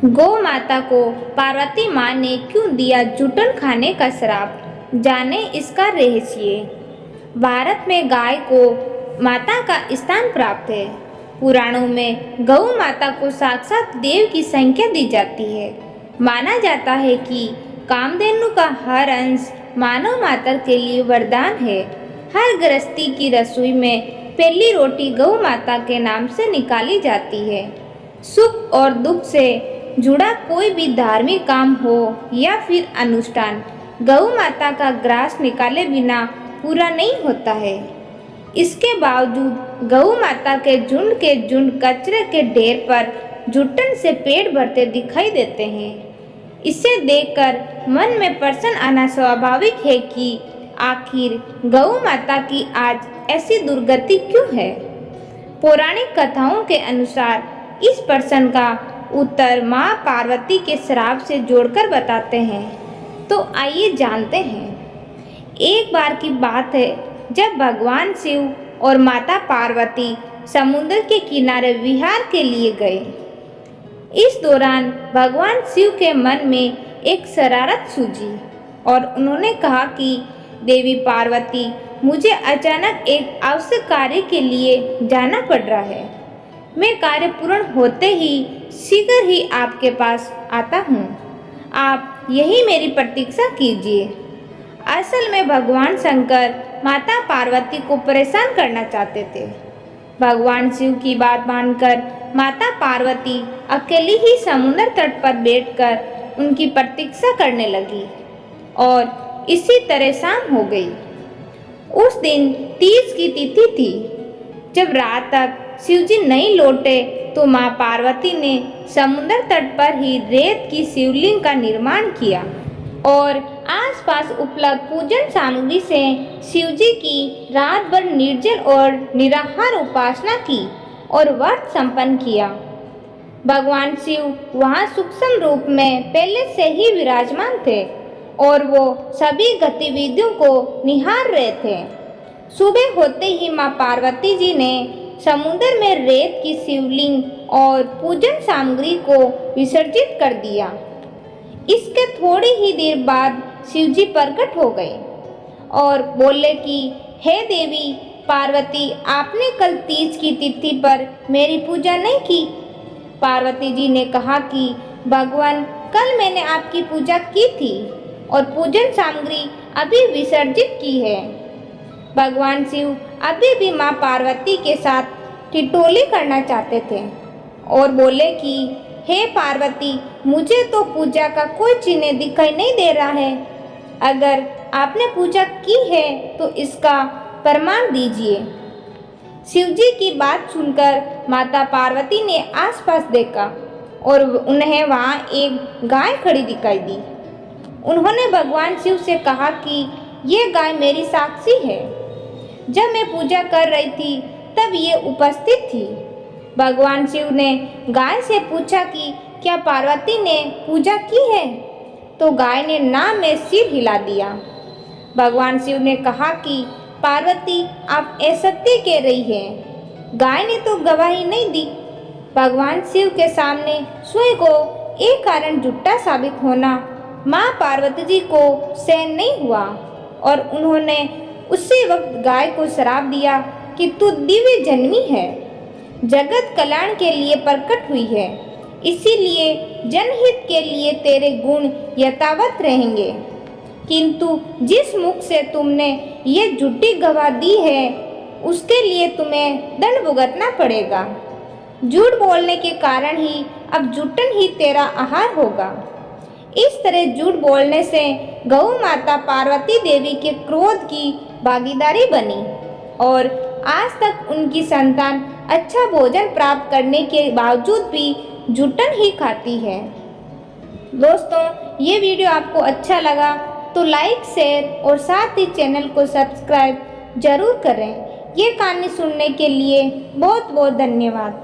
गौ माता को पार्वती माँ ने क्यों दिया जूठन खाने का श्राप, जाने इसका रहस्य। भारत में गाय को माता का स्थान प्राप्त है। पुराणों में गौ माता को साक्षात देव की संज्ञा दी जाती है। माना जाता है कि कामधेनु का हर अंश मानव माता के लिए वरदान है। हर गृहस्थी की रसोई में पहली रोटी गौ माता के नाम से निकाली जाती है। सुख और दुख से जुड़ा कोई भी धार्मिक काम हो या फिर अनुष्ठान गौ माता का ग्रास निकाले बिना पूरा नहीं होता है। इसके बावजूद गौ माता के झुंड कचरे के ढेर पर जुटन से पेट भरते दिखाई देते हैं। इसे देखकर मन में प्रश्न आना स्वाभाविक है कि आखिर गौ माता की आज ऐसी दुर्गति क्यों है। पौराणिक कथाओं के अनुसार इस प्रश्न का उत्तर माँ पार्वती के श्राप से जोड़कर बताते हैं। तो आइए जानते हैं। एक बार की बात है जब भगवान शिव और माता पार्वती समुद्र के किनारे विहार के लिए गए। इस दौरान भगवान शिव के मन में एक शरारत सूझी और उन्होंने कहा कि देवी पार्वती, मुझे अचानक एक आवश्यक कार्य के लिए जाना पड़ रहा है। मैं कार्य पूर्ण होते ही शीघ्र ही आपके पास आता हूँ। आप यही मेरी प्रतीक्षा कीजिए। असल में भगवान शंकर माता पार्वती को परेशान करना चाहते थे। भगवान शिव की बात मानकर माता पार्वती अकेली ही समुद्र तट पर बैठकर उनकी प्रतीक्षा करने लगी और इसी तरह शाम हो गई। उस दिन तीज की तिथि थी। जब रात तक शिवजी नहीं लौटे तो माँ पार्वती ने समुद्र तट पर ही रेत की शिवलिंग का निर्माण किया और आसपास उपलब्ध पूजन सामग्री से शिवजी की रात भर निर्जल और निराहार उपासना की और व्रत संपन्न किया। भगवान शिव वहाँ सूक्ष्म रूप में पहले से ही विराजमान थे और वो सभी गतिविधियों को निहार रहे थे। सुबह होते ही माँ पार्वती जी ने समुद्र में रेत की शिवलिंग और पूजन सामग्री को विसर्जित कर दिया। इसके थोड़ी ही देर बाद शिवजी प्रकट हो गए और बोले कि हे देवी पार्वती, आपने कल तीज की तिथि पर मेरी पूजा नहीं की। पार्वती जी ने कहा कि भगवान, कल मैंने आपकी पूजा की थी और पूजन सामग्री अभी विसर्जित की है। भगवान शिव अभी भी माँ पार्वती के साथ ठिठोली करना चाहते थे और बोले कि हे पार्वती, मुझे तो पूजा का कोई चिन्ह दिखाई नहीं दे रहा है। अगर आपने पूजा की है तो इसका प्रमाण दीजिए। शिवजी की बात सुनकर माता पार्वती ने आसपास देखा और उन्हें वहाँ एक गाय खड़ी दिखाई दी। उन्होंने भगवान शिव से कहा कि ये गाय मेरी साक्षी है। जब मैं पूजा कर रही थी तब ये उपस्थित थी। भगवान शिव ने गाय से पूछा कि क्या पार्वती ने पूजा की है, तो गाय ने ना में सिर हिला दिया। भगवान शिव ने कहा कि पार्वती, आप असत्य कह रही हैं। गाय ने तो गवाही नहीं दी। भगवान शिव के सामने स्वयं को एक कारण झूठा साबित होना माँ पार्वती जी को सहन नहीं हुआ और उन्होंने उसी वक्त गाय को श्राप दिया कि तू दिव्य जन्मी है, जगत कल्याण के लिए प्रकट हुई है, इसीलिए जनहित के लिए तेरे गुण यथावत रहेंगे। किंतु जिस मुख से तुमने ये झूठी गवाह दी है उसके लिए तुम्हें दंड भुगतना पड़ेगा। झूठ बोलने के कारण ही अब जूठन ही तेरा आहार होगा। इस तरह झूठ बोलने से गौ माता पार्वती देवी के क्रोध की भागीदारी बनी और आज तक उनकी संतान अच्छा भोजन प्राप्त करने के बावजूद भी जूठन ही खाती है। दोस्तों, ये वीडियो आपको अच्छा लगा तो लाइक, शेयर और साथ ही चैनल को सब्सक्राइब जरूर करें। ये कहानी सुनने के लिए बहुत बहुत धन्यवाद।